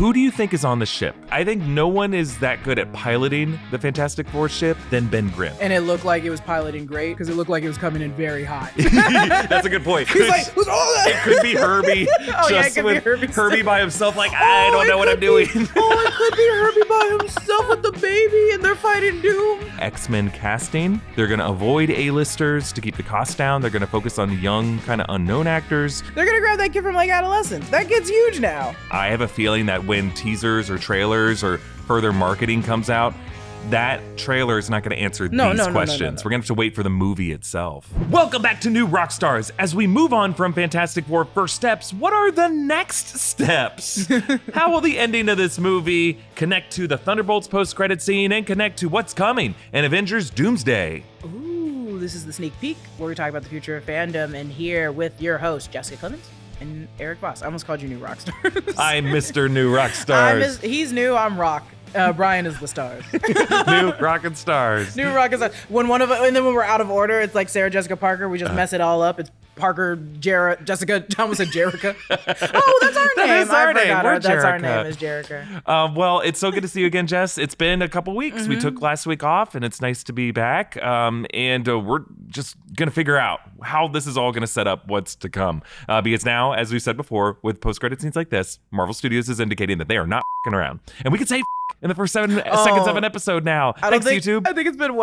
Who do you think is on the ship? I think no one is that good at piloting the Fantastic Four ship than Ben Grimm. And it looked like it was piloting great because it looked like it was coming in very hot. That's a good point. He's like, who's all that? It could be Herbie. It could be Herbie by himself, like, I don't know what I'm doing. It could be Herbie by himself with the baby and they're fighting Doom. X-Men casting. They're going to avoid A-listers to keep the cost down. They're going to focus on young, kind of unknown actors. They're going to grab that kid from like adolescence. That kid's huge now. I have a feeling that when teasers or trailers or further marketing comes out, that trailer is not going to answer these questions. No. We're going to have to wait for the movie itself. Welcome back to New Rockstars. As we move on from Fantastic Four First Steps, what are the next steps? How will the ending of this movie connect to the Thunderbolts post-credit scene and connect to what's coming in Avengers Doomsday? Ooh, this is the sneak peek where we talk about the future of fandom, and here with your host, Jessica Clemons and Erik Voss. I almost called you New Rockstars. I'm Mr. New Rockstars. He's new, I'm Rock. Brian is the stars. New Rockin' Stars. New Rockin' Stars. And then when we're out of order, it's like Sarah Jessica Parker. We just mess it all up. It's Parker, Jessica, I almost said Jerica. Oh, that's our name. That is our name. That's our name is Jerica. Well, it's so good to see you again, Jess. It's been a couple weeks. We took last week off, and it's nice to be back. And we're just going to figure out how this is all going to set up what's to come. Because now, as we've said before, with post-credit scenes like this, Marvel Studios is indicating that they are not f***ing around. And we can say in the first seconds of an episode now. Thanks, YouTube. I think it's been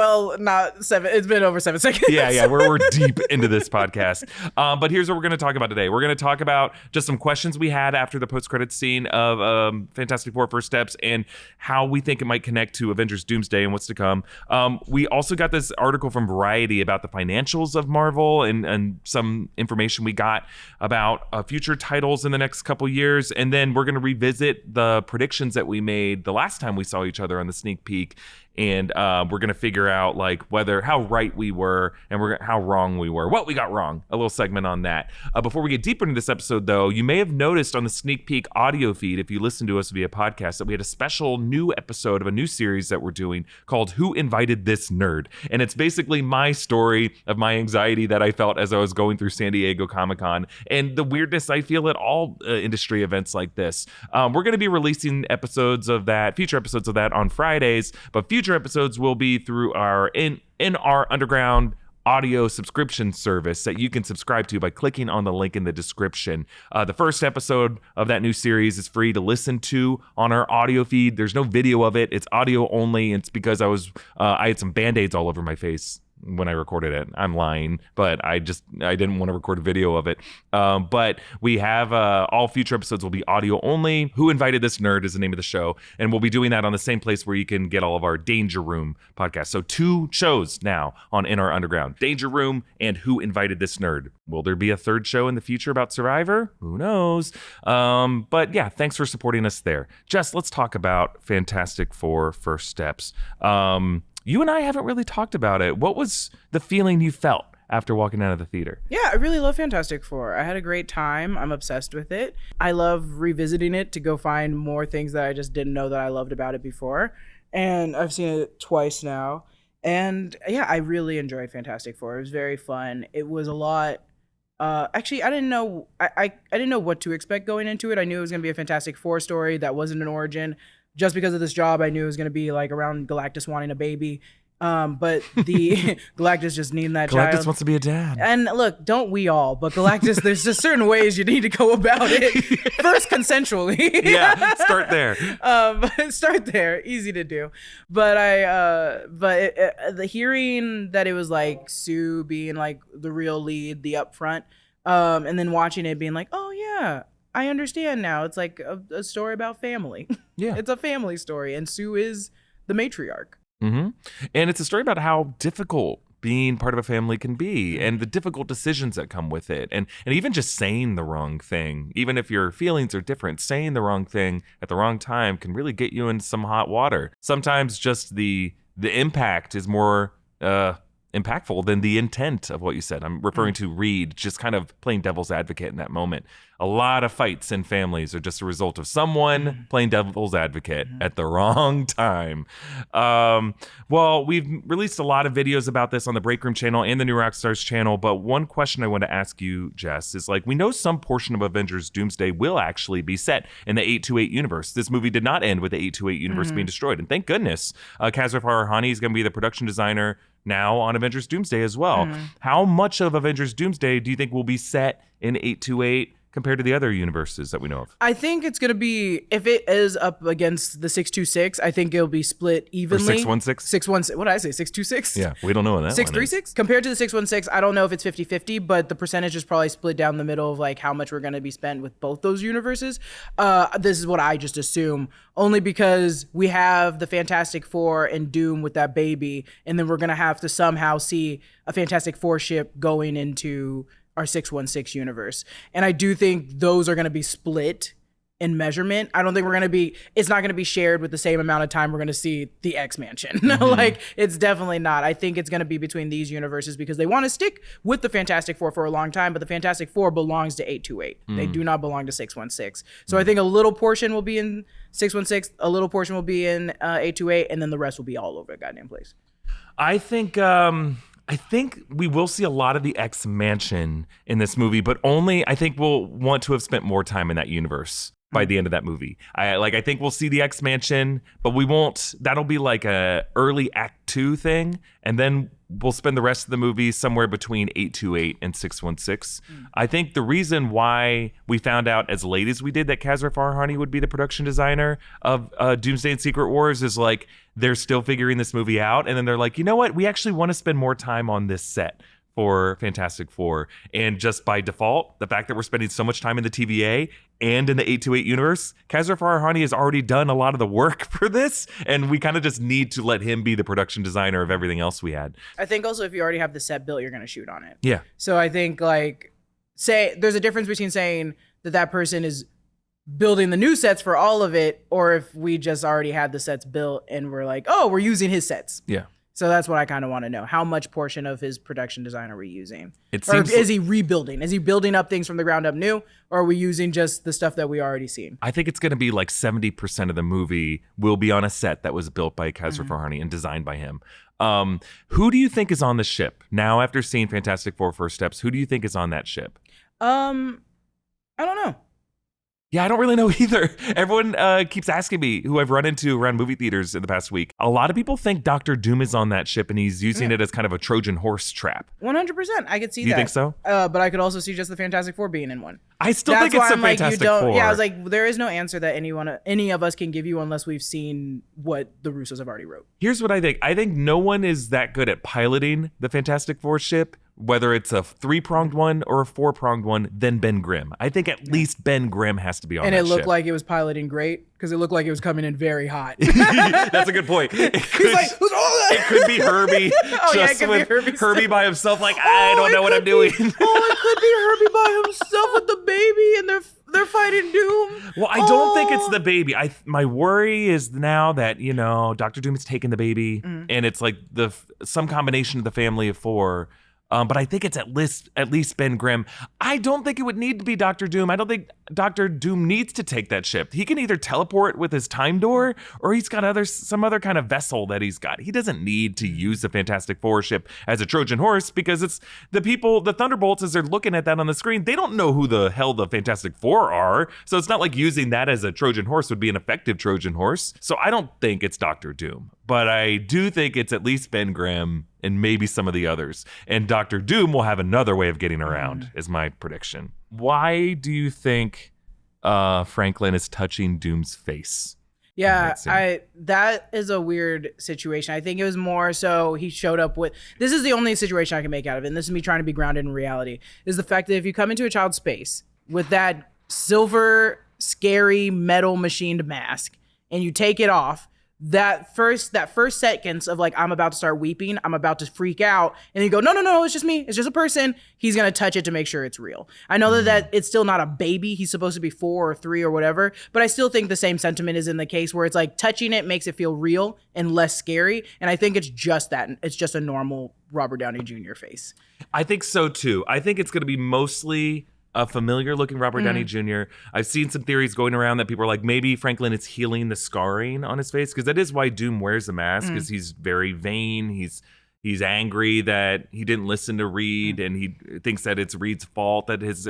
not 7. It's been over 7 seconds. Yeah. We're deep into this podcast. But here's what we're going to talk about today. We're going to talk about just some questions we had after the post-credits scene of Fantastic Four First Steps and how we think it might connect to Avengers Doomsday and what's to come. We also got this article from Variety about the financials of Marvel and some information we got about future titles in the next couple years. And then we're going to revisit the predictions that we made the last time we saw each other on the sneak peek, and we're gonna figure out like how right we were and how wrong we were, what we got wrong. A little segment on that. Before we get deeper into this episode, though, you may have noticed on the sneak peek audio feed, if you listen to us via podcast, that we had a special new episode of a new series that we're doing called "Who Invited This Nerd?" And it's basically my story of my anxiety that I felt as I was going through San Diego Comic-Con and the weirdness I feel at all industry events like this. We're going to be releasing future episodes of that on Fridays, but future episodes will be through our in our underground audio subscription service that you can subscribe to by clicking on the link in the description. The first episode of that new series is free to listen to on our audio feed. There's no video of it. It's audio only. It's because I had some Band-Aids all over my face when I recorded it. I'm lying, but I didn't want to record a video of it. But we have all future episodes will be audio only. Who Invited This Nerd is the name of the show, and we'll be doing that on the same place where you can get all of our Danger Room podcasts. So 2 shows now on In Our Underground: Danger Room and Who Invited This Nerd. Will there be a third show in the future about Survivor? Who knows? But yeah, thanks for supporting us there. Jess, let's talk about Fantastic Four First Steps. You and I haven't really talked about it. What was the feeling you felt after walking out of the theater? Yeah, I really love Fantastic Four. I had a great time. I'm obsessed with it. I love revisiting it to go find more things that I just didn't know that I loved about it before. And I've seen it twice now. And yeah, I really enjoyed Fantastic Four. It was very fun. It was a lot. Actually, I didn't know. I didn't know what to expect going into it. I knew it was going to be a Fantastic Four story that wasn't an origin. Just because of this job, I knew it was going to be like around Galactus wanting a baby. But the Galactus just needing that child. Galactus wants to be a dad. And look, don't we all? But Galactus, there's just certain ways you need to go about it. First, consensually. Yeah, start there. Start there. Easy to do. But the hearing that it was like Sue being like the real lead, the upfront, and then watching it being like, oh yeah, I understand now. It's like a story about family. Yeah. It's a family story, and Sue is the matriarch. Mm-hmm. And it's a story about how difficult being part of a family can be and the difficult decisions that come with it. And even just saying the wrong thing, even if your feelings are different, saying the wrong thing at the wrong time can really get you in some hot water. Sometimes just the impact is more impactful than the intent of what you said. I'm referring to Reed just kind of playing devil's advocate in that moment. A lot of fights in families are just a result of someone playing devil's advocate at the wrong time. Well, we've released a lot of videos about this on the Break Room channel and the New Rockstars channel, but one question I want to ask you, Jess, is like, we know some portion of Avengers Doomsday will actually be set in the 828 universe. This movie did not end with the 828 universe being destroyed, and thank goodness. Kazra Farhani is going to be the production designer now on Avengers Doomsday as well. How much of Avengers Doomsday do you think will be set in 828 compared to the other universes that we know of? I think it's going to be, if it is up against the 626, I think it'll be split evenly. Or 616? 616. What did I say? 626? Yeah, we don't know what that 636? Compared to the 616, I don't know if it's 50-50, but the percentage is probably split down the middle of like how much we're going to be spent with both those universes. This is what I just assume, only because we have the Fantastic Four and Doom with that baby, and then we're going to have to somehow see a Fantastic Four ship going into our 616 universe. And I do think those are going to be split in measurement. I don't think it's not going to be shared with the same amount of time we're going to see the X Mansion. Like, it's definitely not. I think it's going to be between these universes because they want to stick with the Fantastic Four for a long time, but the Fantastic Four belongs to 828. They do not belong to 616. So I think a little portion will be in 616, a little portion will be in 828, and then the rest will be all over the goddamn place. I think we will see a lot of the X Mansion in this movie, but only I think we'll want to have spent more time in that universe by the end of that movie. I think we'll see the X Mansion, but we won't. That'll be like a early Act 2 thing, and then we'll spend the rest of the movie somewhere between 828 and 616. I think the reason why we found out as late as we did that Kazra Farhani would be the production designer of Doomsday and Secret Wars is like they're still figuring this movie out, and then they're like, you know what? We actually want to spend more time on this set for Fantastic Four. And just by default, the fact that we're spending so much time in the TVA and in the 828 universe, Kazra Farhani has already done a lot of the work for this, and we kind of just need to let him be the production designer of everything else we had. I think also if you already have the set built, you're going to shoot on it. Yeah. So I think like, say there's a difference between saying that person is building the new sets for all of it, or if we just already had the sets built and we're like, oh, we're using his sets. Yeah. So that's what I kind of want to know. How much portion of his production design are we using? Or is he rebuilding? Is he building up things from the ground up new? Or are we using just the stuff that we already seen? I think it's going to be like 70% of the movie will be on a set that was built by Kazra Farhani and designed by him. Who do you think is on the ship? Now, after seeing Fantastic Four First Steps, who do you think is on that ship? I don't know. Yeah, I don't really know either. Everyone keeps asking me, who I've run into around movie theaters in the past week. A lot of people think Dr. Doom is on that ship and he's using it as kind of a Trojan horse trap. 100%. I could see that. You think so? But I could also see just the Fantastic Four being in one. I still think it's the Fantastic Four. Yeah, I was like, there is no answer that any of us can give you unless we've seen what the Russos have already wrote. Here's what I think. I think no one is that good at piloting the Fantastic Four ship, whether it's a 3-pronged one or a 4-pronged one, than Ben Grimm. I think at least Ben Grimm has to be on that ship. And it looked like it was piloting great because it looked like it was coming in very hot. That's a good point. He's like, who's all that? It could be Herbie. It could be Herbie by himself, like, I don't know what I'm doing. It could be Herbie by himself with the baby and they're fighting Doom. Well, I don't think it's the baby. My worry is now that, Dr. Doom has taken the baby and it's like some combination of the family of 4. But I think it's at least Ben Grimm. I don't think it would need to be Dr. Doom. I don't think Dr. Doom needs to take that ship. He can either teleport with his time door, or he's got some other kind of vessel that he's got. He doesn't need to use the Fantastic Four ship as a Trojan horse, because it's the Thunderbolts, as they're looking at that on the screen, they don't know who the hell the Fantastic Four are. So it's not like using that as a Trojan horse would be an effective Trojan horse. So I don't think it's Dr. Doom. But I do think it's at least Ben Grimm and maybe some of the others. And Dr. Doom will have another way of getting around, is my prediction. Why do you think Franklin is touching Doom's face? Yeah, that is a weird situation. I think it was more so he showed up with, this is the only situation I can make out of it, and this is me trying to be grounded in reality, is the fact that if you come into a child's space with that silver, scary, metal machined mask, and you take it off, that first seconds of like, I'm about to start weeping, I'm about to freak out, and then you go, no, it's just me, it's just a person, he's gonna touch it to make sure it's real. I know that it's still not a baby, he's supposed to be 4 or 3 or whatever, but I still think the same sentiment is in the case where it's like touching it makes it feel real and less scary, and I think it's just that, it's just a normal Robert Downey Jr. face. I think so too. I think it's going to be mostly a familiar looking Robert Downey Jr. I've seen some theories going around that people are like, maybe Franklin is healing the scarring on his face, because that is why Doom wears the mask, because he's very vain. He's angry that he didn't listen to Reed, and he thinks that it's Reed's fault that his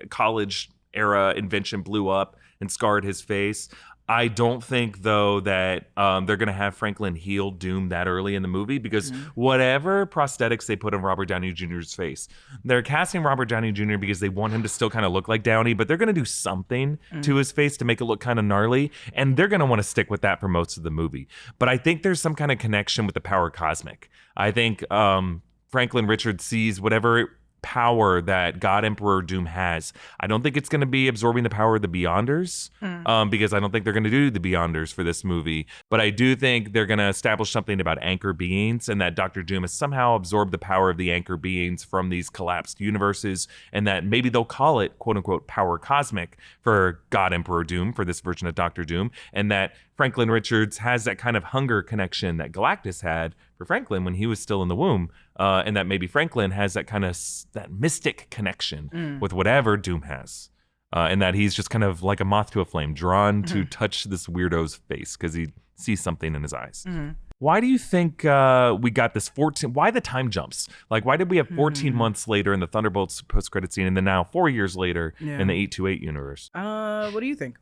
college era invention blew up and scarred his face. I don't think, though, that they're going to have Franklin heal Doom that early in the movie, because whatever prosthetics they put on Robert Downey Jr.'s face, they're casting Robert Downey Jr. because they want him to still kind of look like Downey, but they're going to do something to his face to make it look kind of gnarly, and they're going to want to stick with that for most of the movie. But I think there's some kind of connection with the power cosmic. I think Franklin Richards sees whatever power that God Emperor Doom has. I don't think it's going to be absorbing the power of the Beyonders, because I don't think they're going to do the Beyonders for this movie. But I do think they're going to establish something about anchor beings, and that Dr. Doom has somehow absorbed the power of the anchor beings from these collapsed universes, and that maybe they'll call it, quote unquote, power cosmic for God Emperor Doom, for this version of Dr. Doom, and that Franklin Richards has that kind of hunger connection that Galactus had for Franklin when he was still in the womb, and that maybe Franklin has that kind of that mystic connection with whatever Doom has, and that he's just kind of like a moth to a flame, drawn to touch this weirdo's face because he sees something in his eyes. Why do you think we got this 14? Why the time jumps? Like, why did we have 14 months later in the Thunderbolts post-credit scene, and then now 4 years later in the 828 universe? What do you think?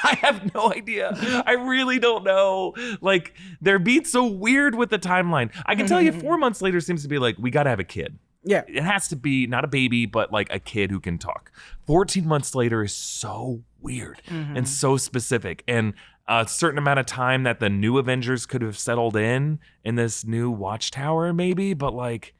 I have no idea. I really don't know. Like, they're being so weird with the timeline. I can tell you 4 months later seems to be like, we got to have a kid. Yeah. It has to be not a baby, but like a kid who can talk. 14 months later is so weird and so specific. And a certain amount of time that the new Avengers could have settled in this new watchtower, maybe. But like,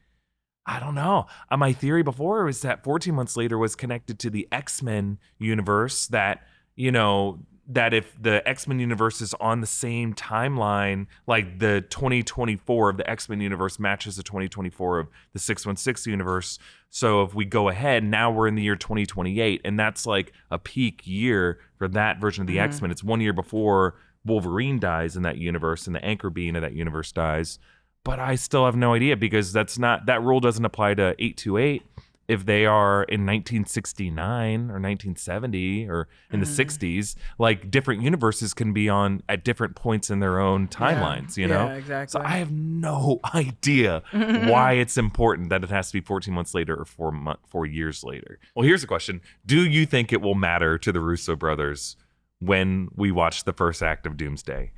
I don't know. My theory before was that 14 months later was connected to the X-Men universe, that, you know, that if the X-Men universe is on the same timeline, like the 2024 of the X-Men universe matches the 2024 of the 616 universe. So if we go ahead, now we're in the year 2028, and that's like a peak year for that version of the X-Men. It's 1 year before Wolverine dies in that universe and the anchor being of that universe dies. But I still have no idea, because that rule doesn't apply to 828. If they are in 1969 or 1970 or in the 60s, like different universes can be on at different points in their own timelines, you know? Yeah, exactly. So I have no idea why it's important that it has to be 14 months later or 4 years later. Well, here's a question. Do you think it will matter to the Russo brothers when we watch the first act of Doomsday?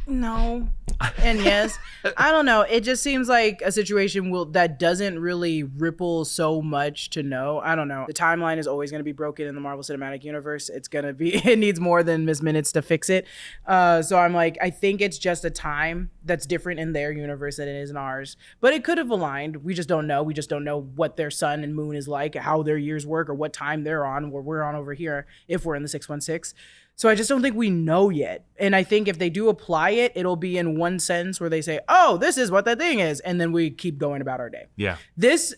No. And yes. I don't know. It just seems like a situation that doesn't really ripple so much to know. I don't know. The timeline is always going to be broken in the Marvel Cinematic Universe. It needs more than Ms. Minutes to fix it. So I'm like, I think it's just a time that's different in their universe than it is in ours. But it could have aligned. We just don't know. We just don't know what their sun and moon is like, how their years work, or what time they're on, where we're on over here, if we're in the 616. So I just don't think we know yet. And I think if they do apply it, it'll be in one sentence where they say, oh, this is what that thing is. And then we keep going about our day. Yeah. This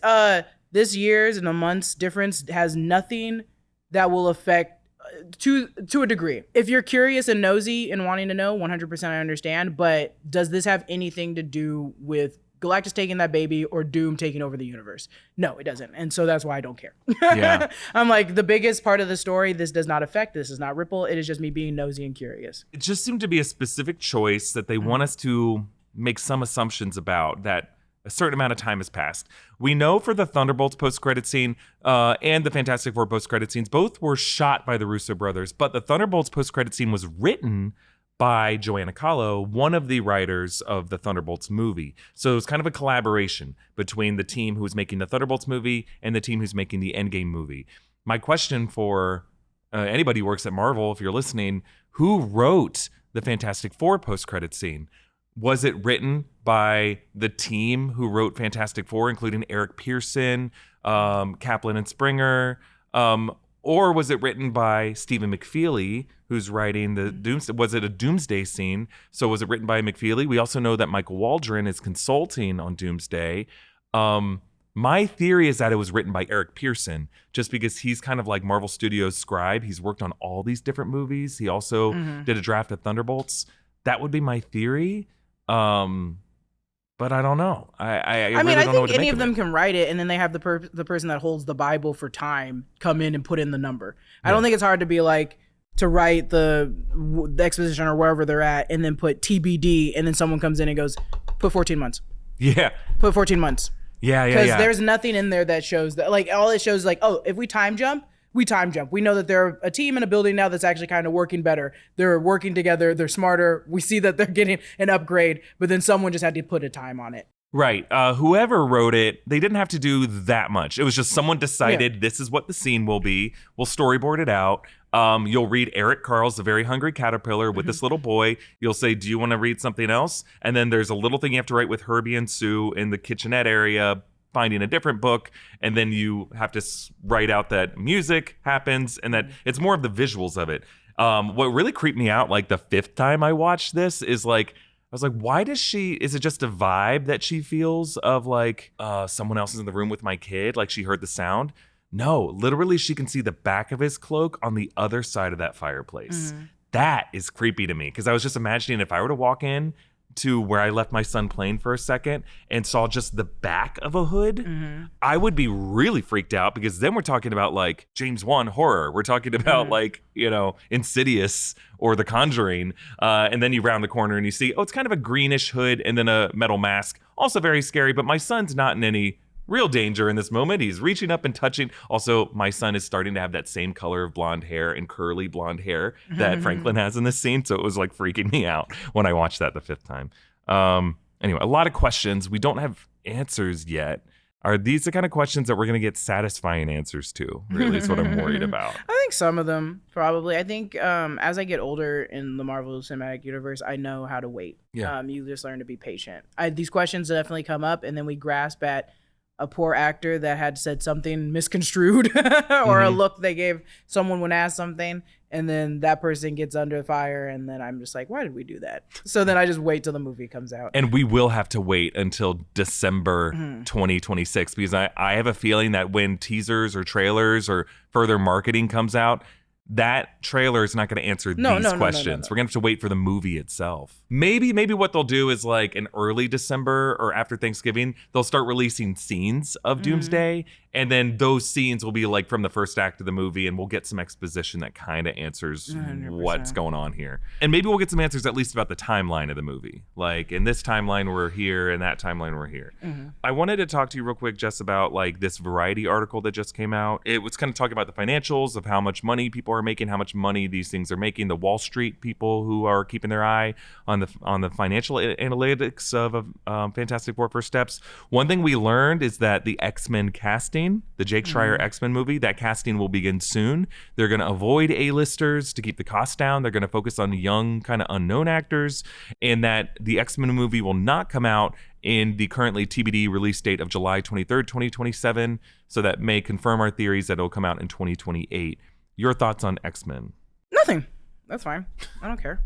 year's and a month's difference has nothing that will affect to a degree. If you're curious and nosy and wanting to know, 100% I understand. But does this have anything to do with Galactus taking that baby or Doom taking over the universe? No, it doesn't. And so that's why I don't care. Yeah. I'm like, the biggest part of the story, this does not affect, this does not ripple. It is just me being nosy and curious. It just seemed to be a specific choice that they want us to make some assumptions about, that a certain amount of time has passed. We know for the Thunderbolts post-credit scene and the Fantastic Four post-credit scenes, both were shot by the Russo brothers, but the Thunderbolts post-credit scene was written by Joanna Kahlo, one of the writers of the Thunderbolts movie. So it was kind of a collaboration between the team who was making the Thunderbolts movie and the team who's making the Endgame movie. My question for anybody who works at Marvel, if you're listening, who wrote the Fantastic Four post-credit scene? Was it written by the team who wrote Fantastic Four, including Erik Pearson, Kaplan and Springer? Or was it written by Stephen McFeely, who's writing the Doomsday? Was it a Doomsday scene? So was it written by McFeely? We also know that Michael Waldron is consulting on Doomsday. My theory is that it was written by Erik Pearson, just because he's kind of like Marvel Studios' scribe. He's worked on all these different movies. He also did a draft of Thunderbolts. That would be my theory. But I don't know. I mean, really I don't know what think to any make of them can write it, and then they have the person that holds the Bible for time come in and put in the number. I don't think it's hard to be like to write the exposition or wherever they're at, and then put TBD, and then someone comes in and goes, put 14 months. Yeah. Put 14 months. Yeah. Because there's nothing in there that shows that, like, all it shows is like, oh, if we time jump, we time jump. We know that they're a team in a building now that's actually kind of working better. They're working together. They're smarter. We see that they're getting an upgrade, but then someone just had to put a time on it. Right. Whoever wrote it, they didn't have to do that much. It was just someone decided this is what the scene will be. We'll storyboard it out. You'll read Eric Carl's The Very Hungry Caterpillar with this little boy. You'll say, do you want to read something else? And then there's a little thing you have to write with Herbie and Sue in the kitchenette area, finding a different book. And then you have to write out that music happens and that it's more of the visuals of it. What really creeped me out, like the fifth time I watched this, is like, I was like, why does is it just a vibe that she feels of like someone else is in the room with my kid? Like she heard the sound? No, literally she can see the back of his cloak on the other side of that fireplace. That is creepy to me, because I was just imagining if I were to walk in to where I left my son playing for a second and saw just the back of a hood, I would be really freaked out, because then we're talking about like James Wan horror. We're talking about like, Insidious or The Conjuring. And then you round the corner and you see, oh, it's kind of a greenish hood and then a metal mask. Also very scary, but my son's not in any real danger in this moment. He's reaching up and touching. Also, my son is starting to have that same color of blonde hair and curly blonde hair that Franklin has in this scene. So it was like freaking me out when I watched that the fifth time. Anyway, a lot of questions. We don't have answers yet. Are these the kind of questions that we're going to get satisfying answers to? Really is what I'm worried about. I think some of them, probably. I think as I get older in the Marvel Cinematic Universe, I know how to wait. Yeah. You just learn to be patient. These questions definitely come up, and then we grasp at a poor actor that had said something misconstrued or a look they gave someone when asked something, and then that person gets under fire, and then I'm just like, why did we do that? So then I just wait till the movie comes out. And we will have to wait until December 2026, because I have a feeling that when teasers or trailers or further marketing comes out, that trailer is not going to answer these questions. We're going to have to wait for the movie itself. Maybe what they'll do is like in early December or after Thanksgiving, they'll start releasing scenes of Doomsday. And then those scenes will be like from the first act of the movie, and we'll get some exposition that kind of answers 100%. What's going on here. And maybe we'll get some answers at least about the timeline of the movie. Like in this timeline, we're here, and that timeline, we're here. I wanted to talk to you real quick, Jess, about like this Variety article that just came out. It was kind of talking about the financials of how much money people are making, how much money these things are making, the Wall Street people who are keeping their eye on the financial analytics of Fantastic Four First Steps. One thing we learned is that the X-Men casting, the Jake Schreier X-Men movie, that casting will begin soon. They're going to avoid A-listers to keep the cost down. They're going to focus on young, kind of unknown actors, and that the X-Men movie will not come out in the currently TBD release date of July 23rd, 2027. So that may confirm our theories that it'll come out in 2028. Your thoughts on X-Men? Nothing. That's fine. I don't care.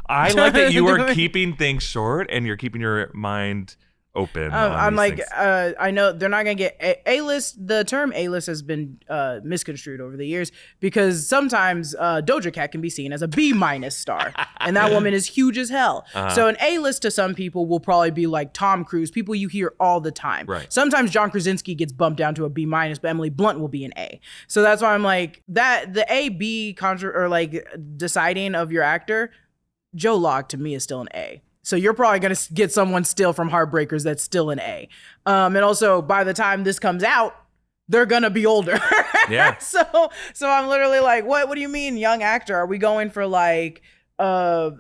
I like that you are keeping things short and you're keeping your mind open. I'm like, I know they're not gonna get A-list. The term A-list has been misconstrued over the years, because sometimes Doja Cat can be seen as a B- star, and that woman is huge as hell. So an A-list to some people will probably be like Tom Cruise, people you hear all the time. Right. Sometimes John Krasinski gets bumped down to a B-, but Emily Blunt will be an A. So that's why I'm like, that the A-B or like deciding of your actor, Joe Locke to me is still an A. So you're probably going to get someone still from Heartbreakers that's still an A. And also, by the time this comes out, they're going to be older. Yeah. So I'm literally like, what do you mean young actor? Are we going for like, I'm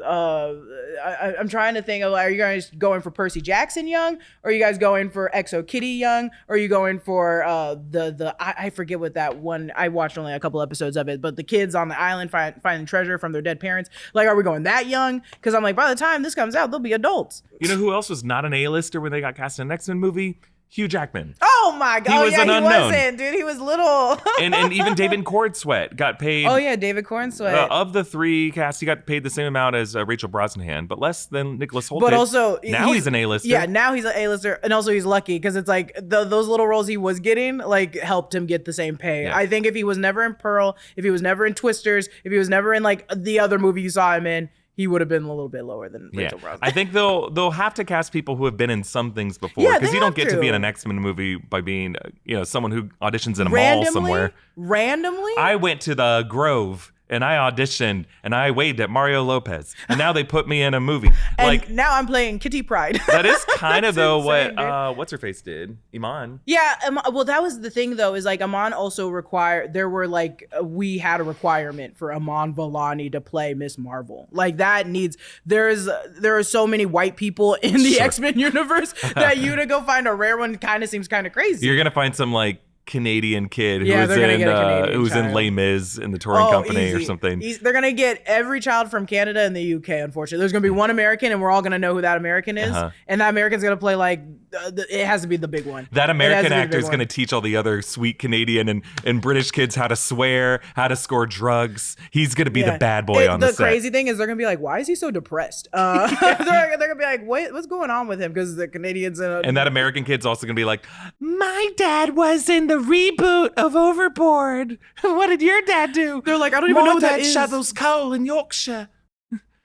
trying to think of, are you guys going for Percy Jackson young? Or are you guys going for Exo Kitty young? Or are you going for I forget what that one, I watched only a couple episodes of it, but the kids on the island finding treasure from their dead parents. Like, are we going that young? Because I'm like, by the time this comes out, they'll be adults. You know who else was not an A-lister when they got cast in an X-Men movie? Hugh Jackman. Oh my God! He was an unknown. He wasn't, dude. He was little. and even David Cornsweet got paid. Oh yeah, David Cornsweet. Of the three casts, he got paid the same amount as Rachel Brosnahan, but less than Nicholas Hoult. But did. also, now he's an A-lister. Yeah, now he's an A-lister, and also he's lucky because it's like those little roles he was getting like helped him get the same pay. Yeah. I think if he was never in Pearl, if he was never in Twisters, if he was never in like the other movie you saw him in, he would have been a little bit lower than Rachel Brosnahan. I think they'll have to cast people who have been in some things before, because you don't get to be in an X-Men movie by being someone who auditions in a mall somewhere. Randomly, I went to the Grove and I auditioned and I waved at Mario Lopez, and now they put me in a movie. and now I'm playing Kitty Pryde. That is kind of though insane, what what's her face did, Iman. Yeah, well, that was the thing though, is like Iman also required. There were like we had a requirement for Iman Vellani to play Miss Marvel. Like that needs. There are so many white people in the X-Men universe that you to go find a rare one kind of seems kind of crazy. You're gonna find some like Canadian kid who was in Les Mis in the touring company or something. They're gonna get every child from Canada and the UK. Unfortunately, there's gonna be one American, and we're all gonna know who that American is. And that American's gonna play like it has to be the big one. That American actor is gonna teach all the other sweet Canadian and British kids how to swear, how to score drugs. He's gonna be the bad boy on the set. The crazy thing is they're gonna be like, why is he so depressed? They're gonna be like, what's going on with him? Because the Canadians and that American kid's also gonna be like, my dad was in the reboot of Overboard. What did your dad do? They're like, I don't even know what that is. Shovels coal in Yorkshire.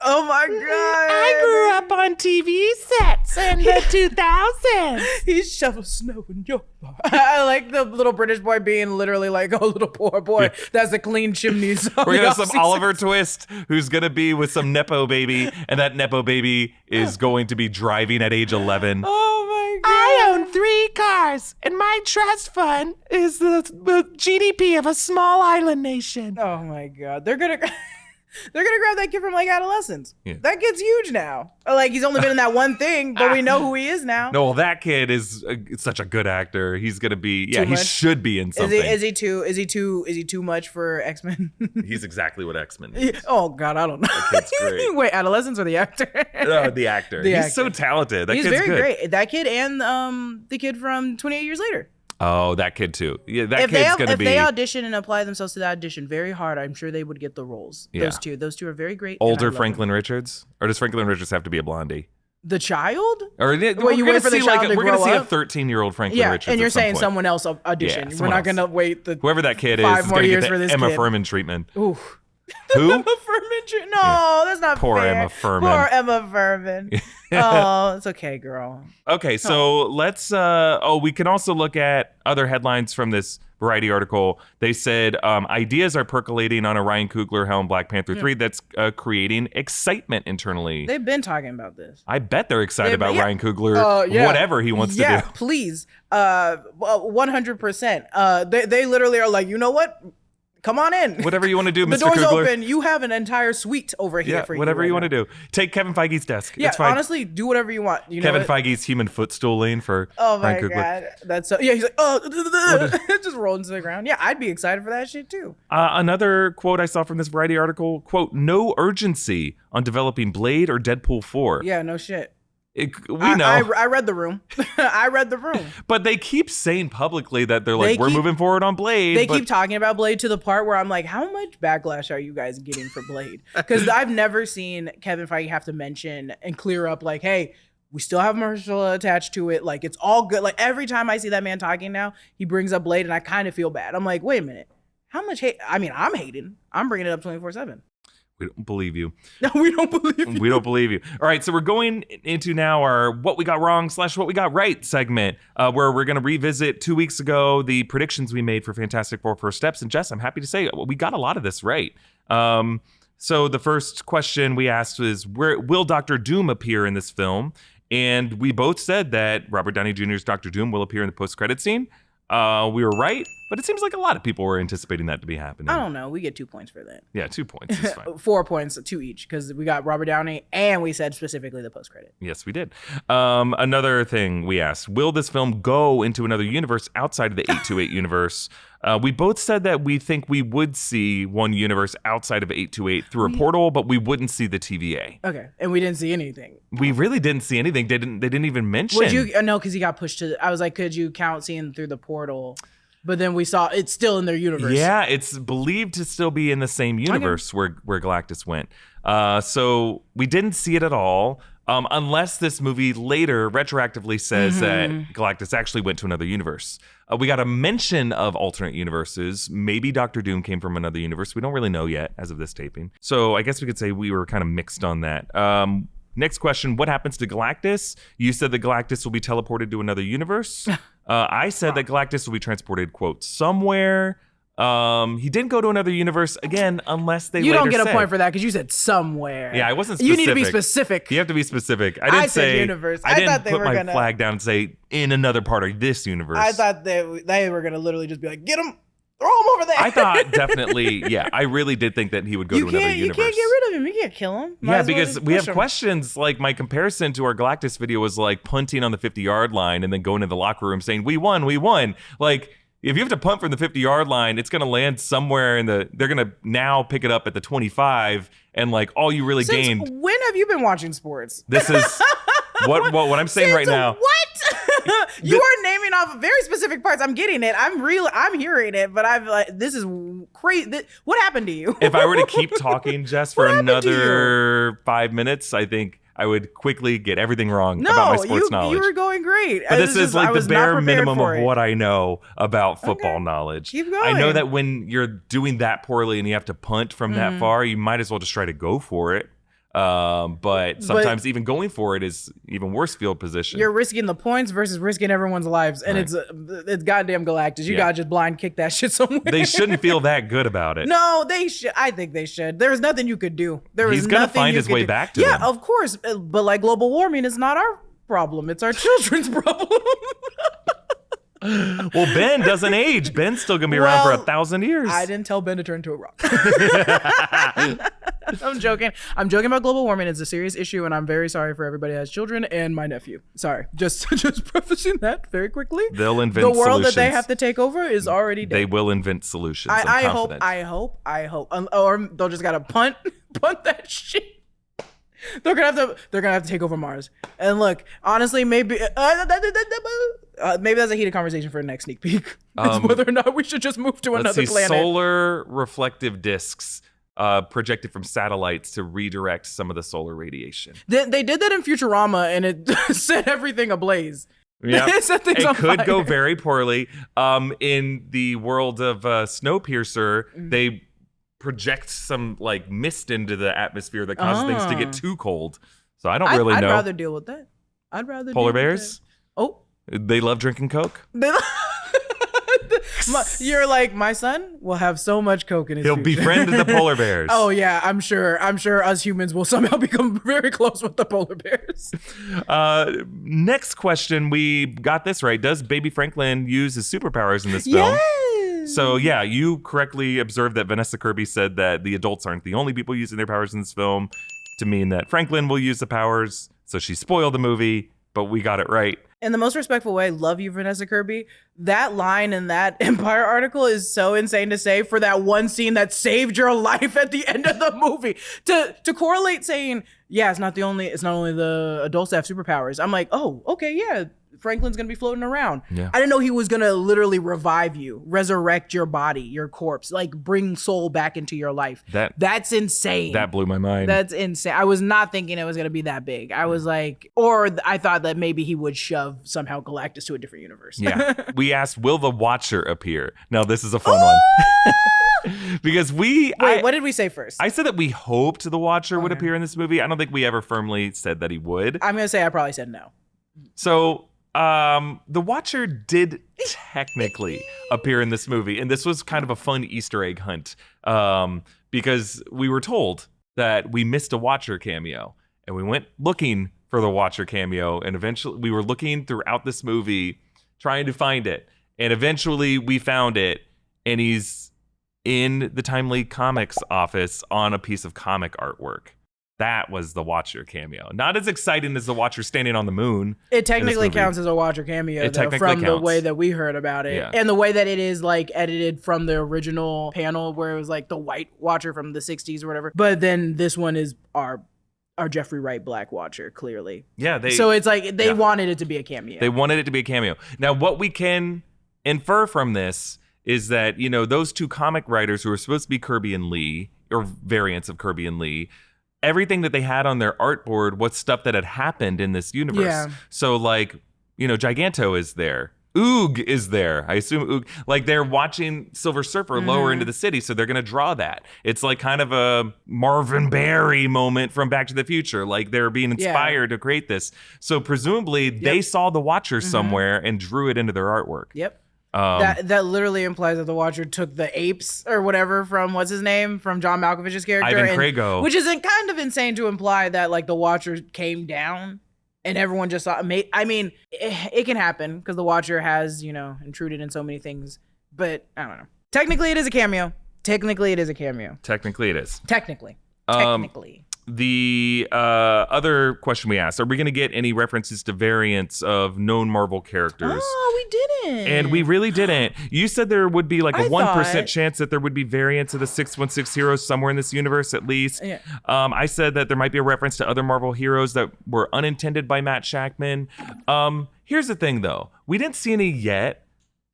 Oh my God. I grew up on TV sets in the 2000s. He shovels snow in Yorkshire. I like the little British boy being literally like, oh, little poor boy. That's a clean chimneys. We're going to have some Oliver Twist who's going to be with some Nepo baby, and that Nepo baby is going to be driving at age 11. Oh my God. I own 3 cars, and my trust fund is the GDP of a small island nation. Oh my God. They're gonna grab that kid from like adolescence. Yeah. That kid's huge now. Like he's only been in that one thing, but we know who he is now. No, well, that kid is such a good actor. He's gonna be he should be in something. Is he too much for X-Men? He's exactly what X-Men needs. Oh God, I don't know. That kid's great. Wait, adolescents or the actor? The actor. He's so talented. He's very great. That kid and the kid from 28 Years Later. Oh, that kid too. Yeah, that kid's gonna be. If they audition and apply themselves to the audition very hard, I'm sure they would get the roles. Yeah. Those two are very great. Older Franklin Richards, or does Franklin Richards have to be a blondie? The child? Or we're gonna see a 13-year-old Franklin Richards. And you're saying someone else audition. We're not gonna wait whoever that kid is gonna get the Emma Furman treatment. Ooh. Who? Emma Furman? No, that's not Poor fair. Emma Furman. Poor Emma Furman. Oh, it's okay, girl. Okay, so let's. We can also look at other headlines from this Variety article. They said ideas are percolating on a Ryan Coogler helm Black Panther 3 that's creating excitement internally. They've been talking about this. I bet they're excited about Ryan Coogler, whatever he wants to do. Please. 100%. They literally are like, you know what? Come on in. Whatever you want to do, Mr. Coogler. The door's open. You have an entire suite over here for you. Whatever you want to do. Take Kevin Feige's desk. Yeah, it's fine. Honestly, do whatever you want. Kevin Feige's human footstool lane for Ryan Coogler. God. That's so. Yeah, he's like, just rolling to the ground. Yeah, I'd be excited for that shit too. Another quote I saw from this Variety article, quote, no urgency on developing Blade or Deadpool 4. Yeah, no shit. We know. I read the room. I read the room. But they keep saying publicly that they're like, we're moving forward on Blade. They keep talking about Blade to the part where I'm like, how much backlash are you guys getting for Blade? Because I've never seen Kevin Feige have to mention and clear up like, hey, we still have Marshall attached to it. Like, it's all good. Like, every time I see that man talking now, he brings up Blade and I kind of feel bad. I'm like, wait a minute. How much hate? I mean, I'm hating. I'm bringing it up 24/7. We don't believe you. No, we don't believe you. We don't believe you. All right, so we're going into now our What We Got Wrong / What We Got Right segment, where we're going to revisit 2 weeks ago the predictions we made for Fantastic Four First Steps. And Jess, I'm happy to say we got a lot of this right. So the first question we asked was, where will Dr. Doom appear in this film? And we both said that Robert Downey Jr.'s Dr. Doom will appear in the post-credit scene. We were right. But it seems like a lot of people were anticipating that to be happening. I don't know. We get 2 points for that. Yeah, 2 points is fine. 4 points, 2 each, because we got Robert Downey and we said specifically the post-credit. Yes, we did. Another thing we asked, will this film go into another universe outside of the 828 universe? We both said that we think we would see one universe outside of 828 through a portal, but we wouldn't see the TVA. Okay, and we didn't see anything. We really didn't see anything. They didn't even mention. Would you? No, because he got pushed to. I was like, could you count seeing through the portal? But then we saw it's still in their universe. Yeah, it's believed to still be in the same universe where Galactus went. So we didn't see it at all, unless this movie later retroactively says that Galactus actually went to another universe. We got a mention of alternate universes. Maybe Doctor Doom came from another universe. We don't really know yet as of this taping. So I guess we could say we were kind of mixed on that. Next question, what happens to Galactus? You said that Galactus will be teleported to another universe. I said that Galactus will be transported, quote, somewhere. He didn't go to another universe, again, unless they You later don't get say. a point for that because you said somewhere. Yeah, I wasn't specific. You need to be specific. You have to be specific. I didn't said say universe. I I didn't thought they put were my gonna- flag down and say in another part of this universe. I thought they were going to literally just be like, get him, throw him over there. I thought definitely, yeah, I really did think that he would go to another universe. You can't get rid of him. You can't kill him. Might Yeah, as well because just we push have him. questions. Like my comparison to our Galactus video was like punting on the 50-yard line and then going to the locker room saying, we won. Like, if you have to punt from the 50-yard line, it's going to land somewhere they're going to now pick it up at the 25, and like all you really Since gained. when have you been watching sports? This is what I'm saying right now. What? You are naming off very specific parts. I'm getting it. I'm hearing it, but I'm like, this is crazy. What happened to you? If I were to keep talking, Jess, for What happened to another 5 minutes, I think I would quickly get everything wrong about my sports knowledge. you were going great. But this is like the bare minimum of it. what I know about football knowledge. Keep I know going. that when you're doing that poorly and you have to punt from that far, you might as well just try to go for it. But sometimes even going for it is even worse field position. You're risking the points versus risking everyone's lives, and it's goddamn Galactus. You gotta just blind kick that shit somewhere. They shouldn't feel that good about it. No, they should. I think they should. There's nothing you could do. He's gonna find his way back to them. Yeah, of course. But like global warming is not our problem. It's our children's problem. Well, Ben doesn't age. Ben's still gonna be around for 1,000 years. I didn't tell Ben to turn into a rock. I'm joking. I'm joking about global warming. It's a serious issue, and I'm very sorry for everybody that has children and my nephew. Sorry. Just prefacing that very quickly. They'll invent the world solutions. that they have to take over is already dead. They will invent solutions. I I'm hope. confident. I hope. Or they'll just gotta punt that shit. They're gonna have to take over Mars. And look, honestly, maybe that's a heated conversation for a next sneak peek. It's whether or not we should just move to another planet. Solar reflective discs projected from satellites to redirect some of the solar radiation. They did that in Futurama, and it set everything ablaze. Yeah, it could go very poorly. In the world of Snowpiercer, they project some like mist into the atmosphere that causes things to get too cold. So I don't really know. I'd rather deal with that. I'd rather polar deal bears. With that. They love drinking Coke. You're like, my son will have so much Coke in his He'll future. befriend the polar bears. Oh yeah, I'm sure us humans will somehow become very close with the polar bears. Next question, we got this right. Does Baby Franklin use his superpowers in this film? Yes. So yeah, you correctly observed that Vanessa Kirby said that the adults aren't the only people using their powers in this film, to mean that Franklin will use the powers. So she spoiled the movie, but we got it right. In the most respectful way, love you, Vanessa Kirby. That line in that Empire article is so insane to say for that one scene that saved your life at the end of the movie. To correlate saying, yeah, it's not only the adults that have superpowers. I'm like, oh, okay, yeah. Franklin's gonna be floating around. Yeah. I didn't know he was gonna literally revive you, resurrect your body, your corpse, like bring soul back into your life. That's insane. That blew my mind. That's insane. I was not thinking it was gonna be that big. I was like, or I thought that maybe he would shove somehow Galactus to a different universe. Yeah. We asked, will the Watcher appear? Now this is a fun one. Because what did we say first? I said that we hoped the Watcher would appear in this movie. I don't think we ever firmly said that he would. I'm gonna say I probably said no. So the Watcher did technically appear in this movie, and this was kind of a fun Easter egg hunt because we were told that we missed a Watcher cameo, and we went looking for the Watcher cameo, and eventually we were looking throughout this movie trying to find it, And eventually we found it, and he's in the Timely Comics office on a piece of comic artwork. That was the Watcher cameo. Not as exciting as the Watcher standing on the moon. It technically counts as a Watcher cameo, though, from the way that we heard about it. Yeah. And the way that it is like edited from the original panel where it was like the white Watcher from the 60s or whatever. But then this one is our Jeffrey Wright Black Watcher, clearly. Yeah. So it's like they wanted it to be a cameo. They wanted it to be a cameo. Now, what we can infer from this is that, you know, those two comic writers who are supposed to be Kirby and Lee, or variants of Kirby and Lee, everything that they had on their artboard was stuff that had happened in this universe. Yeah. So, like, you know, Giganto is there. Oog is there. I assume Oog. Like, they're watching Silver Surfer lower into the city, so they're going to draw that. It's like kind of a Marvin Berry moment from Back to the Future. Like, they're being inspired to create this. So, presumably, they saw the Watcher somewhere and drew it into their artwork. Yep. That literally implies that the Watcher took the apes or whatever from what's his name from John Malkovich's character, Ivan Krago, which is kind of insane to imply that like the Watcher came down and everyone just saw. I mean, it can happen because the Watcher has intruded in so many things, but I don't know. Technically, it is a cameo. Technically, it is. Technically. The other question we asked, are we going to get any references to variants of known Marvel characters? Oh, we didn't. And we really didn't. You said there would be like a 1% chance that there would be variants of the 616 heroes somewhere in this universe at least. Yeah. I said that there might be a reference to other Marvel heroes that were unintended by Matt Shakman. Here's the thing, though. We didn't see any yet.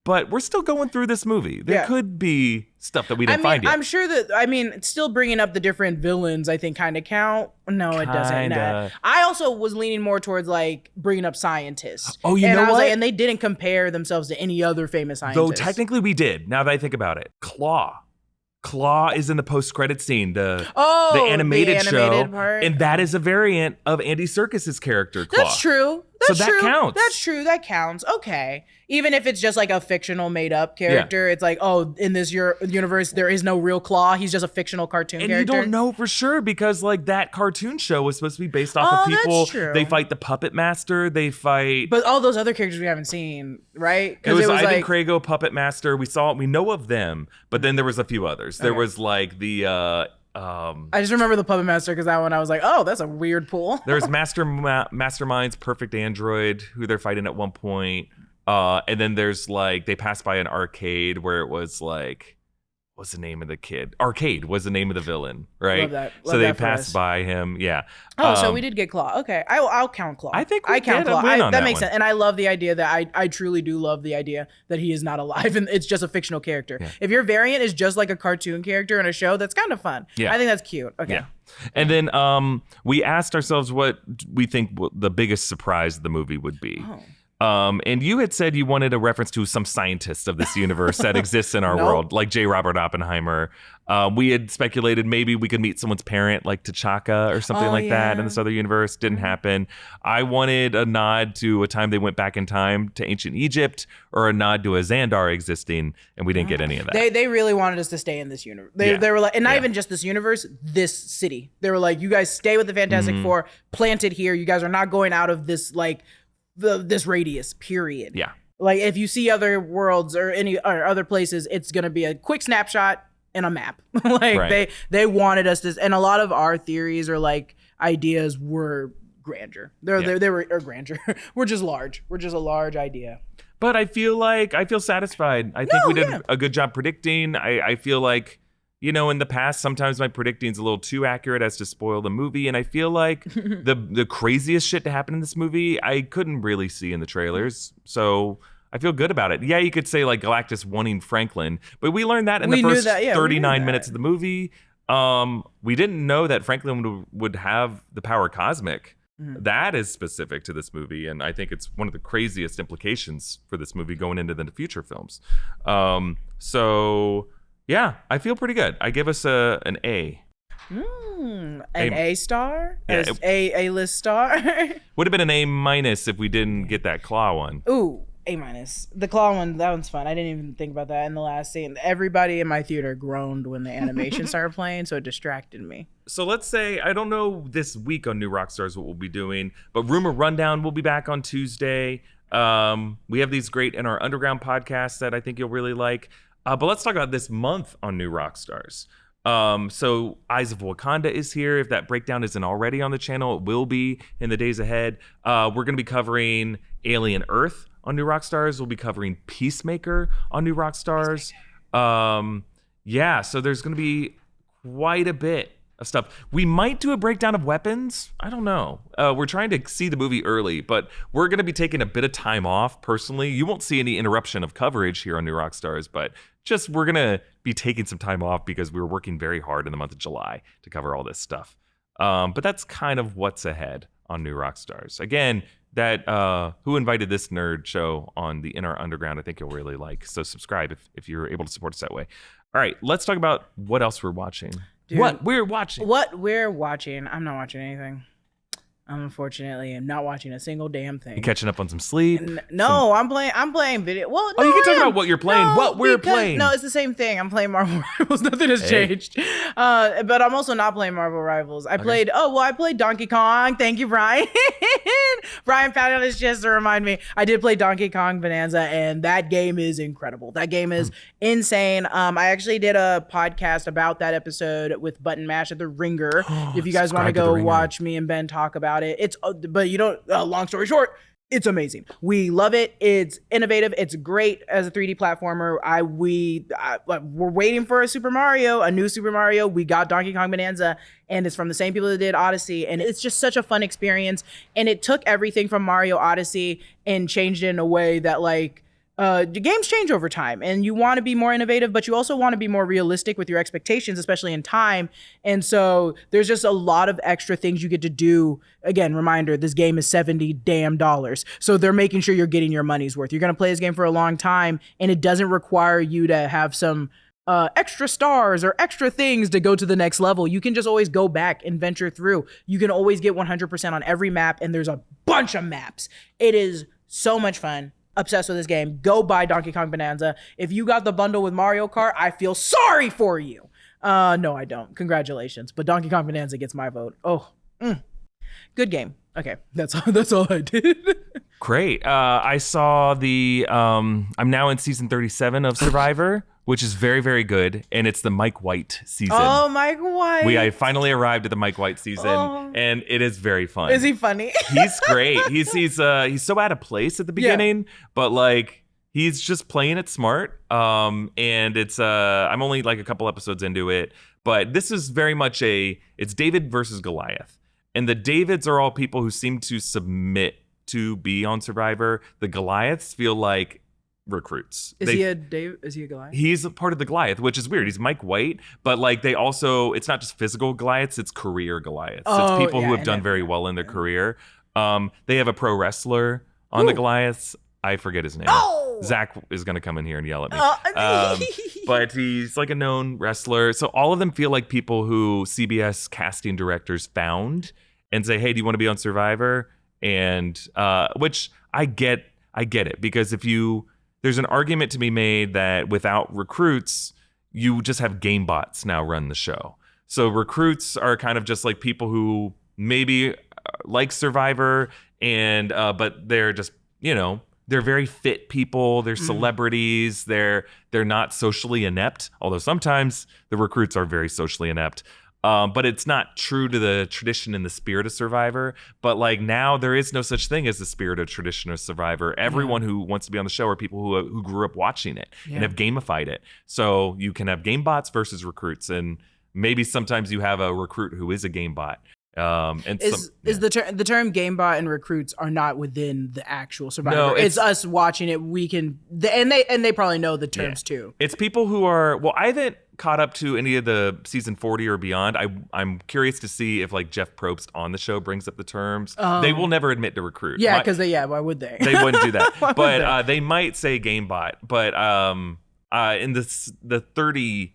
But we're still going through this movie. There could be stuff that we didn't find yet. I'm sure that, still bringing up the different villains, I think, kind of count. No, it doesn't. Nah. I also was leaning more towards, like, bringing up scientists. Oh, you know what? Like, and they didn't compare themselves to any other famous scientists. Though technically we did, now that I think about it. Claw is in the post-credit scene, the animated show, part. And that is a variant of Andy Serkis's character, Claw. That's true. That counts. That's true. That counts. Okay. Even if it's just like a fictional made-up character, it's like, oh, in this universe, there is no real Claw. He's just a fictional cartoon character. And you don't know for sure because, like, that cartoon show was supposed to be based off of people. That's true. They fight the Puppet Master. They fight... But all those other characters we haven't seen, right? It was Ivan Krago, Puppet Master. We know of them, but then there was a few others. There was, like, the... I just remember the Puppet Master because that one I was like, oh, that's a weird pull. There's Mastermind's Perfect Android, who they're fighting at one point. And then there's like they passed by an arcade where it was like, what's the name of the kid? Arcade was the name of the villain, right? Love that. So they passed by him, yeah. Oh, so we did get Claw. Okay, I'll count Claw. I think I count Claw. That makes sense, and I love the idea that I truly do love the idea that he is not alive and it's just a fictional character. Yeah. If your variant is just like a cartoon character in a show, that's kind of fun. Yeah, I think that's cute. Okay. Yeah. And then we asked ourselves what we think the biggest surprise of the movie would be. Oh. And you had said you wanted a reference to some scientist of this universe that exists in our world, like J. Robert Oppenheimer. We had speculated maybe we could meet someone's parent, like T'Chaka or something like that in this other universe. Didn't happen. I wanted a nod to a time they went back in time to ancient Egypt, or a nod to a Xandar existing, and we didn't get any of that. They really wanted us to stay in this universe. They were like, and not even just this universe, this city. They were like, you guys stay with the Fantastic Four, planted here. You guys are not going out of this this radius, period. Yeah. Like if you see other worlds or other places, it's gonna be a quick snapshot and a map. They wanted us to, and a lot of our theories or like ideas were grandeur. They were grandeur. We're just large. We're just a large idea. But I feel satisfied. I think we did a good job predicting. I feel like, in the past, sometimes my predicting's a little too accurate as to spoil the movie. And I feel like the craziest shit to happen in this movie, I couldn't really see in the trailers. So I feel good about it. Yeah, you could say like Galactus wanting Franklin, but we learned that in the first 39 minutes of the movie. We didn't know that Franklin would have the power cosmic. Mm-hmm. That is specific to this movie. And I think it's one of the craziest implications for this movie going into the future films. So... yeah, I feel pretty good. I give us an A. An A star? Yeah, A-list star? Would have been an A- if we didn't get that Claw one. Ooh, A-. The Claw one, that one's fun. I didn't even think about that in the last scene. Everybody in my theater groaned when the animation started playing, so it distracted me. So let's say, I don't know this week on New Rockstars what we'll be doing, but Rumor Rundown will be back on Tuesday. We have these great In Our Underground podcasts that I think you'll really like. But let's talk about this month on New Rockstars. So Eyes of Wakanda is here. If that breakdown isn't already on the channel, it will be in the days ahead. We're going to be covering Alien Earth on New Rockstars. We'll be covering Peacemaker on New Rockstars. So there's going to be quite a bit of stuff. We might do a breakdown of Weapons. I don't know. We're trying to see the movie early, but we're going to be taking a bit of time off personally. You won't see any interruption of coverage here on New Rockstars, but just we're going to be taking some time off because we were working very hard in the month of July to cover all this stuff. But that's kind of what's ahead on New Rockstars. Again, that Who Invited This Nerd show on the In Our Underground, I think you'll really like. So subscribe if you're able to support us that way. All right, let's talk about what else we're watching. Dude, what we're watching. I'm not watching anything. Unfortunately, I'm not watching a single damn thing. You catching up on some sleep? I'm playing video. Well, no, you can talk about what you're playing. We're playing. No, it's the same thing. I'm playing Marvel Rivals. Nothing has changed. But I'm also not playing Marvel Rivals. I played Donkey Kong. Thank you, Brian. Brian patted on his chest to remind me. I did play Donkey Kong Bonanza, and that game is incredible. That game is insane. I actually did a podcast about that episode with Button Mash at the Ringer. If you guys want to go watch me and Ben talk about it, but you don't. Long story short, it's amazing. We love it. It's innovative. It's great as a 3D platformer. We're waiting for a new Super Mario. We got Donkey Kong Bonanza, and it's from the same people that did Odyssey, and it's just such a fun experience. And it took everything from Mario Odyssey and changed it in a way that the games change over time, and you want to be more innovative, but you also want to be more realistic with your expectations, especially in time. And so there's just a lot of extra things you get to do. Again, reminder, this game is $70 damn. So they're making sure you're getting your money's worth. You're going to play this game for a long time, and it doesn't require you to have some extra stars or extra things to go to the next level. You can just always go back and venture through. You can always get 100% on every map, and there's a bunch of maps. It is so much fun. Obsessed with this game. Go buy Donkey Kong Bonanza. If you got the bundle with Mario Kart, I feel sorry for you. No, I don't. Congratulations. But Donkey Kong Bonanza gets my vote. Good game. Okay, that's all I did. Great. I saw I'm now in season 37 of Survivor, which is very, very good. And it's the Mike White season. Oh, Mike White. I finally arrived at the Mike White season, and it is very fun. Is he funny? He's great. He's so out of place at the beginning, but he's just playing it smart. And it's I'm only a couple episodes into it, but this is very much it's David versus Goliath. And the Davids are all people who seem to submit to be on Survivor. The Goliaths feel like recruits. Is he a Goliath? He's a part of the Goliath, which is weird. He's Mike White, but they also, it's not just physical Goliaths, it's career Goliaths. It's people who have done very well in their career. They have a pro wrestler on the Goliaths. I forget his name. Zach is going to come in here and yell at me. But he's a known wrestler. So all of them feel like people who CBS casting directors found and say, hey, do you want to be on Survivor? And which I get it, because there's an argument to be made that without recruits, you just have game bots now run the show. So recruits are kind of just people who maybe like Survivor, and but they're just, they're very fit people. They're celebrities. They're not socially inept, although sometimes the recruits are very socially inept. But it's not true to the tradition and the spirit of Survivor. But now there is no such thing as the spirit or tradition of Survivor. Everyone who wants to be on the show are people who grew up watching it and have gamified it. So you can have game bots versus recruits, and maybe sometimes you have a recruit who is a game bot. The term game bot and recruits are not within the actual Survivor. No, it's us watching it. We can, and they probably know the terms too. It's people who are, I haven't caught up to any of the season 40 or beyond. I'm curious to see if Jeff Probst on the show brings up the terms. They will never admit to recruit. Yeah, because why would they? They wouldn't do that. But they might say game bot. But in the 30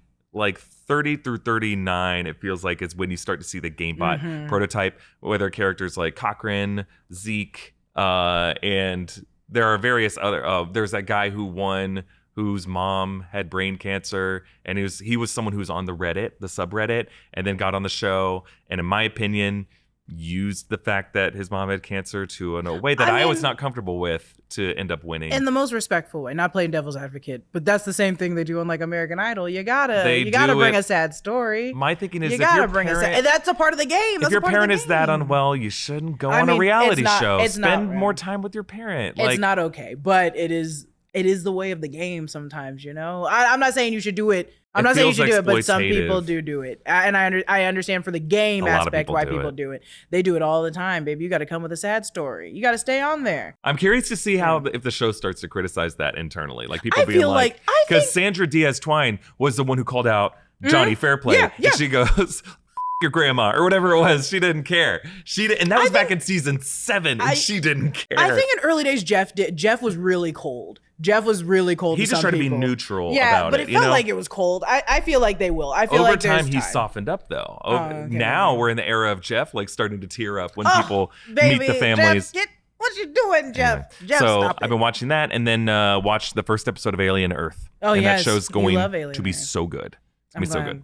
through 39, it feels like it's when you start to see the GameBot prototype, whether characters like Cochran, Zeke, and there are various other. There's that guy who won, whose mom had brain cancer, and he was someone who was on the subreddit, and then got on the show. And in my opinion, used the fact that his mom had cancer to in a way that I was not comfortable with to end up winning. In the most respectful way, not playing devil's advocate, but that's the same thing they do on like American Idol. You gotta bring a sad story. My thinking is, you gotta bring a sad. That's a part of the game. If your parent is that unwell, you shouldn't go on a reality show. Spend more time with your parent. It's not okay, but it is the way of the game sometimes, you know? I'm not saying you should do it. I'm not saying you should do it, but some people do it. And I understand for the game aspect why people do it. They do it all the time, baby. You got to come with a sad story. You got to stay on there. I'm curious to see how if the show starts to criticize that internally. Like people being like, because Sandra Diaz-Twine was the one who called out Johnny Fairplay. Yeah. And she goes, your grandma or whatever it was. She didn't care. And that was back in season 7 and she didn't care. I think in early days, Jeff was really cold. Jeff was really cold. He just tried to be neutral about it. Yeah, but it felt like it was cold. I feel like they will. I feel over like time he's softened up though. Now we're in the era of Jeff like starting to tear up when people meet the families. Jeff, what you doing, Jeff? Anyway, Jeff, so stop I've been watching that and then watched the first episode of Alien Earth. Oh, and yes. that show's going to be Earth. so good. It's going to be so good.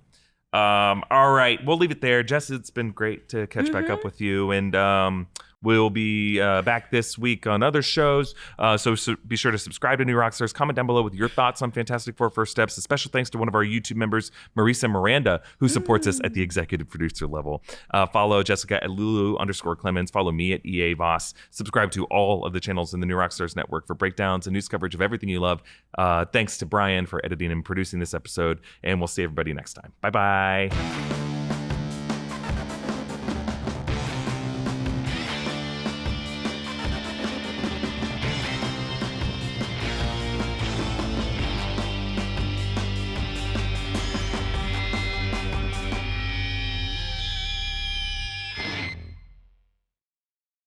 All right, we'll leave it there. Jess, it's been great to catch back up with you, and we'll be back this week on other shows. So be sure to subscribe to New Rockstars. Comment down below with your thoughts on Fantastic Four First Steps. A special thanks to one of our YouTube members, Marisa Miranda, who supports us at the executive producer level. Follow Jessica at Lulu_Clemons. Follow me at EA Voss. Subscribe to all of the channels in the New Rockstars network for breakdowns and news coverage of everything you love. Thanks to Brian for editing and producing this episode, and we'll see everybody next time. Bye-bye.